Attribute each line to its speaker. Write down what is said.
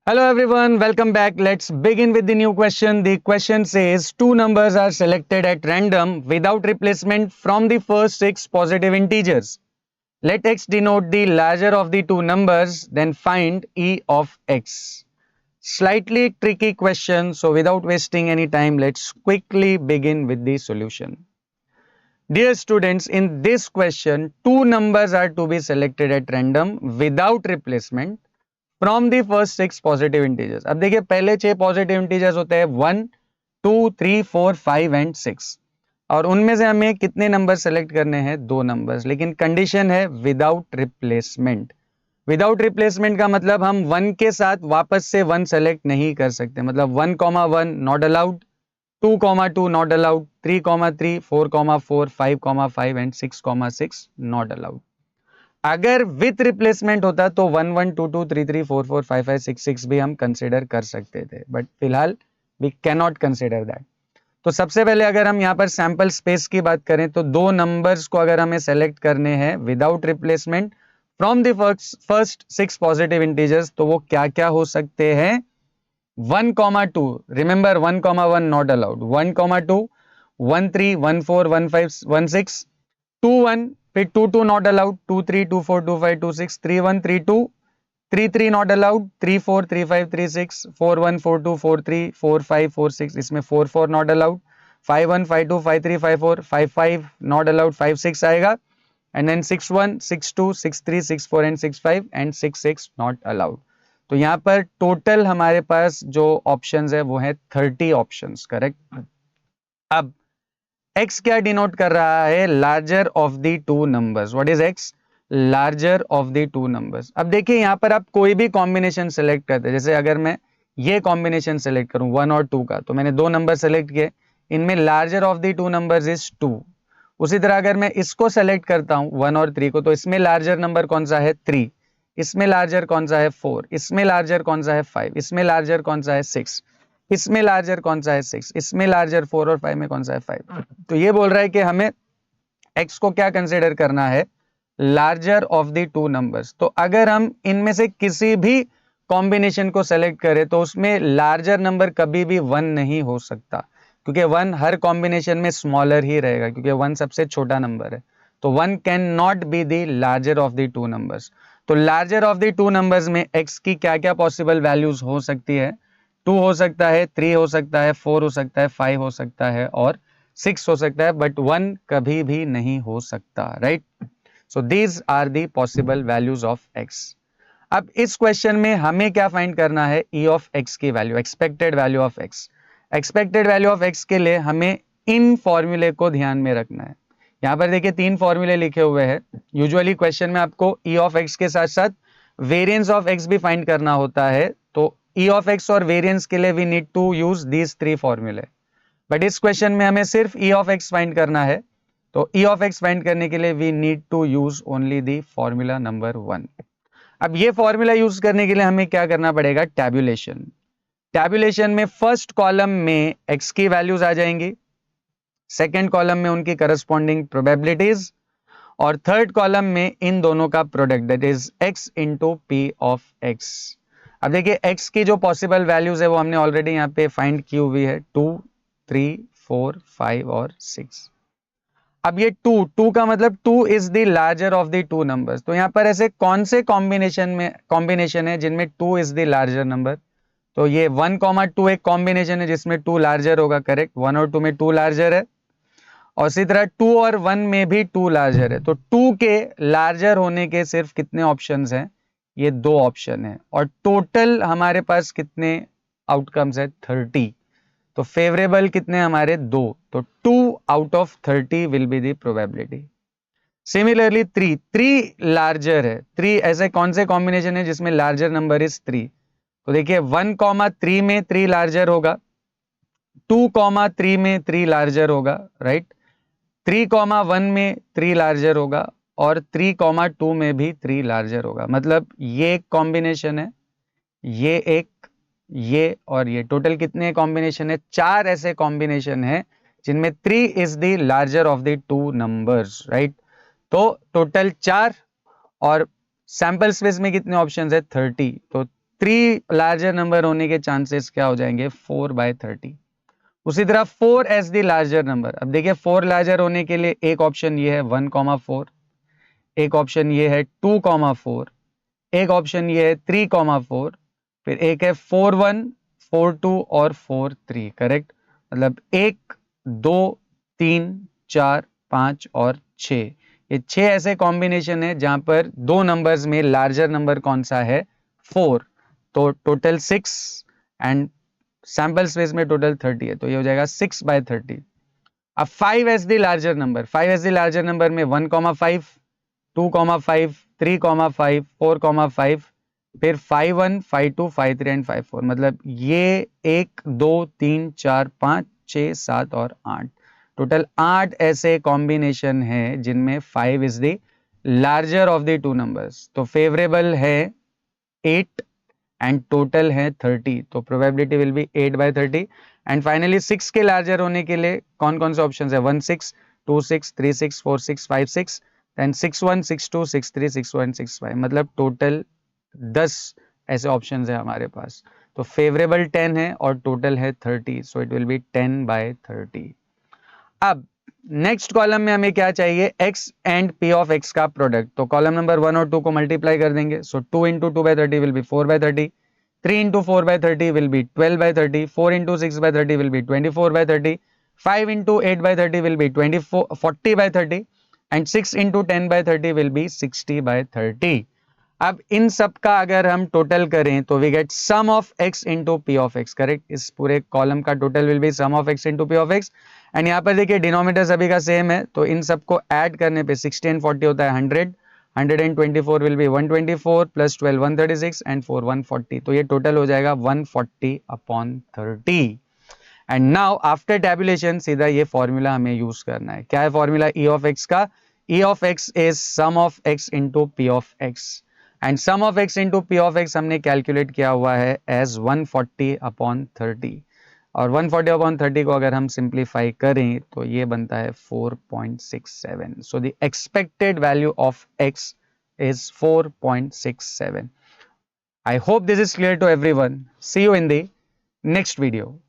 Speaker 1: Hello everyone, welcome back. Let's begin with the new question. The question says two numbers are selected at random without replacement from the first six positive integers. Let x denote the larger of the two numbers, then find e of x. Slightly tricky question, so without wasting any time, let's quickly begin with the solution. Dear students, in this question, two numbers are to be selected at random without replacement from the first six positive integers. अब देखिए पहले छह positive integers होते हैं 1 2 3 4 5 and 6 और उनमें से हमें कितने नंबर सेलेक्ट करने हैं? दो नंबर्स. लेकिन कंडीशन है विदाउट रिप्लेसमेंट. विदाउट रिप्लेसमेंट का मतलब हम वन के साथ वापस से वन सेलेक्ट नहीं कर सकते. मतलब 1, 1 not allowed, 2, 2 not allowed, 3, 3, 4, 4, 5, 5 and 6, 6 not allowed. अगर विथ रिप्लेसमेंट होता तो 1, 1, 2, 2, 3, 3, 4, 4, 5, 5, 6, 6 भी हम कंसिडर कर सकते थे, बट फिलहाल we can not consider that. तो सबसे पहले अगर हम यहाँ पर सैंपल स्पेस की बात करें तो दो नंबर्स को अगर हमें सेलेक्ट करने हैं without replacement from the first six positive integers, तो वो क्या क्या हो सकते हैं? 1, 2, रिमेंबर 1, 1 नॉट अलाउड, 1, 2, 1, 3, 1, 4, 1, 5, 1, 6, 2, 1, फिर 2, 2 नॉट अलाउड, 2, 3, 2, 4, 2, 5, 2, 6, 3, 1, 3, 2, 3, 3 नॉट अलाउड, 3, 4, 3, 5, 3, 6, 4, 1, 4, 2, 4, 3, 4, 5, 4, 6, इसमें 4, 4 नॉट अलाउड, 5, 1, 5, 2, 5, 3, 5, 4, 5, 5 नॉट अलाउड, 5, 6 आएगा and then 6, 1, 6, 2, 6, 3, 6, 4 and 6, 5 and 6, 6 not allowed. तो यहाँ पर टोटल हमारे पास जो ऑप्शंस है वो है 30 ऑप्शंस. करेक्ट. अब x क्या डिनोट कर रहा है? Larger of the two numbers. What is x? Larger of the two numbers. अब देखिए यहां पर आप कोई भी कॉम्बिनेशन सेलेक्ट करते हैं. जैसे अगर मैं ये कॉम्बिनेशन सेलेक्ट करूं 1 और 2 का, तो मैंने दो नंबर सेलेक्ट किए, इनमें larger of the two numbers is 2. उसी तरह अगर मैं इसको सेलेक्ट करता हूं 1 और 3 को, तो इसमें लार्जर नंबर कौन सा है? 3. इसमें लार्जर कौन सा है? 4. इसमें लार्जर कौन सा है? 5. इसमें लार्जर कौन सा है? 6. इसमें लार्जर कौन सा है? 6. इसमें लार्जर 4 और 5 में कौन सा है? 5. तो ये बोल रहा है कि हमें x को क्या कंसिडर करना है? Larger of the two numbers. तो अगर हम इनमें से किसी भी कॉम्बिनेशन को सेलेक्ट करें तो उसमें लार्जर नंबर कभी भी 1 नहीं हो सकता, क्योंकि 1 हर कॉम्बिनेशन में स्मॉलर ही रहेगा, क्योंकि 1 सबसे छोटा नंबर है. तो 1 can not be the larger of the two numbers. तो larger of the two numbers में x की क्या क्या पॉसिबल वैल्यूज हो सकती है? 2 हो सकता है, 3 हो सकता है, 4 हो सकता है, 5 हो सकता है और 6 हो सकता है, बट 1 कभी भी नहीं हो सकता. Right. So these are the possible values of x. अब इस क्वेश्चन में हमें क्या फाइंड करना है? e ऑफ x की value, expected value of x. Expected value of x के लिए हमें इन फॉर्मूले को ध्यान में रखना है. यहां पर देखिए 3 फॉर्मूले लिखे हुए हैं. यूजुअली क्वेश्चन में आपको e ऑफ x के साथ साथ वेरिएंस ऑफ x भी फाइंड करना होता है. तो e ऑफ x और वेरिएंस के लिए we need to use these 3 फॉर्मूले. बट इस क्वेश्चन में हमें सिर्फ e ऑफ x फाइंड करना है. तो e ऑफ x फाइंड करने के लिए we need to use only the formula number 1. अब ये फॉर्मूला यूज करने के लिए हमें क्या करना पड़ेगा? टैब्यूलेशन. टैब्यूलेशन में फर्स्ट कॉलम में x की वैल्यूज आ जाएंगी, सेकेंड कॉलम में उनकी करस्पॉन्डिंग प्रोबेबिलिटीज और थर्ड कॉलम में इन दोनों का product, that is x into P of x. अब देखिए x की जो पॉसिबल वैल्यूज है वो हमने ऑलरेडी यहाँ पे फाइंड की हुई है, 2, 3, 4, 5 और 6. अब ये 2 का मतलब 2 is the larger of the two numbers. तो यहां पर ऐसे कौन से कॉम्बिनेशन है जिनमें 2 इज द लार्जर नंबर? तो ये 1, 2 एक कॉम्बिनेशन है जिसमें 2 लार्जर होगा. करेक्ट. 1 और 2 में 2 लार्जर है और इसी तरह 2 और 1 में भी 2 लार्जर है. तो 2 के लार्जर होने के सिर्फ कितने ऑप्शंस हैं? ये दो ऑप्शन है और टोटल हमारे पास कितने आउटकम्स है? 30. तो फेवरेबल कितने हमारे? 2. तो 2 out of 30 will be the probability. Similarly 3 larger है. 3 ऐसे कौन से कॉम्बिनेशन है जिसमें लार्जर नंबर इज 3? तो देखिए 1, 3 में 3 लार्जर होगा, 2, 3 में 3 लार्जर होगा. राइट. 3, 1 में 3 लार्जर होगा और 3, 2 में भी 3 लार्जर होगा. मतलब ये एक कॉम्बिनेशन है, ये एक, ये और ये, टोटल कितने कॉम्बिनेशन है? 4 ऐसे कॉम्बिनेशन है जिनमें 3 is the larger of the two numbers. Right. तो टोटल 4 और सैंपल स्पेस में कितने ऑप्शंस है? 30. तो 3 लार्जर नंबर होने के चांसेस क्या हो जाएंगे 4/30। उसी तरह 4 एज द लार्जर नंबर, अब देखिए 4 लार्जर होने के लिए एक ऑप्शन ये है 1,4, एक ऑप्शन ये है 2,4, एक ऑप्शन ये है 3,4, फिर एक है 4,1, 4,2 और 4,3। करेक्ट, मतलब 1, 2, 3, 4, 5 और 6, ये 6 ऐसे कॉम्बिनेशन है जहां पर दो नंबर्स में लार्जर नंबर कौन सा है 4, तो टोटल 6 एंड सैंपल स्पेस में टोटल 30 है, तो ये हो जाएगा 6/30। अब 5 as the larger number, 5 as the larger number में 1,5, 2,5, 3,5, 4,5, फिर 5,1, 5,2, 5,3 एंड 5,4, मतलब ये 1, 2, 3, 4, 5, 6, 7 और 8, टोटल 8 ऐसे कॉम्बिनेशन है जिनमें 5 is the larger of the two numbers. तो फेवरेबल है 8 एंड टोटल है 30, तो probability will be 8/30। And finally 6 के लार्जर होने के लिए कौन कौन से ऑप्शन है 1,6, 2,6, 3,6, 4,6, 5,6, देन 6,1, 6,2, 6,3, 6,4 एंड 6,5, मतलब टोटल 10 ऐसे ऑप्शंस है हमारे पास। तो फेवरेबल 10 है और टोटल है 30, सो इट विल बी 10/30। अब नेक्स्ट कॉलम में हमें क्या चाहिए x and p of x का प्रोडक्ट, तो कॉलम नंबर 1 और 2 को मल्टीप्लाई कर देंगे, सो 2 into 2/30 will be 4/30, 3 into 4/30 will be 12/30, 4 into 6/30 will be 24/30, 5 into 8/30 will be 40/30 and 6 into 10/30 will be 60/30। अब इन सब का अगर हम टोटल करें तो we get sum of x into P of X. Correct, इस पूरे कॉलम का total will be sum of x into P of X. And यहाँ पर देखिए डिनोमिनेटर सभी का सेम है, तो इन सबको ऐड करने पे 60 एंड 40 होता है 100, 124 विल बी 124 प्लस 12 136 एंड 4 140, तो ये टोटल हो जाएगा 140/30। एंड नाउ आफ्टर टैबुलेशन सीधा ये फॉर्मूला हमें यूज करना है। क्या है फॉर्मूला ई ऑफ एक्स का? E of X is sum of X into P of X, and sum of X into P of X हमने कैलकुलेट किया हुआ है एज 140/30, और 140/30 को अगर हम सिंप्लीफाई करें तो ये बनता है 4.67। So the expected value of x is 4.67. I hope this is clear to everyone. See you in the next video.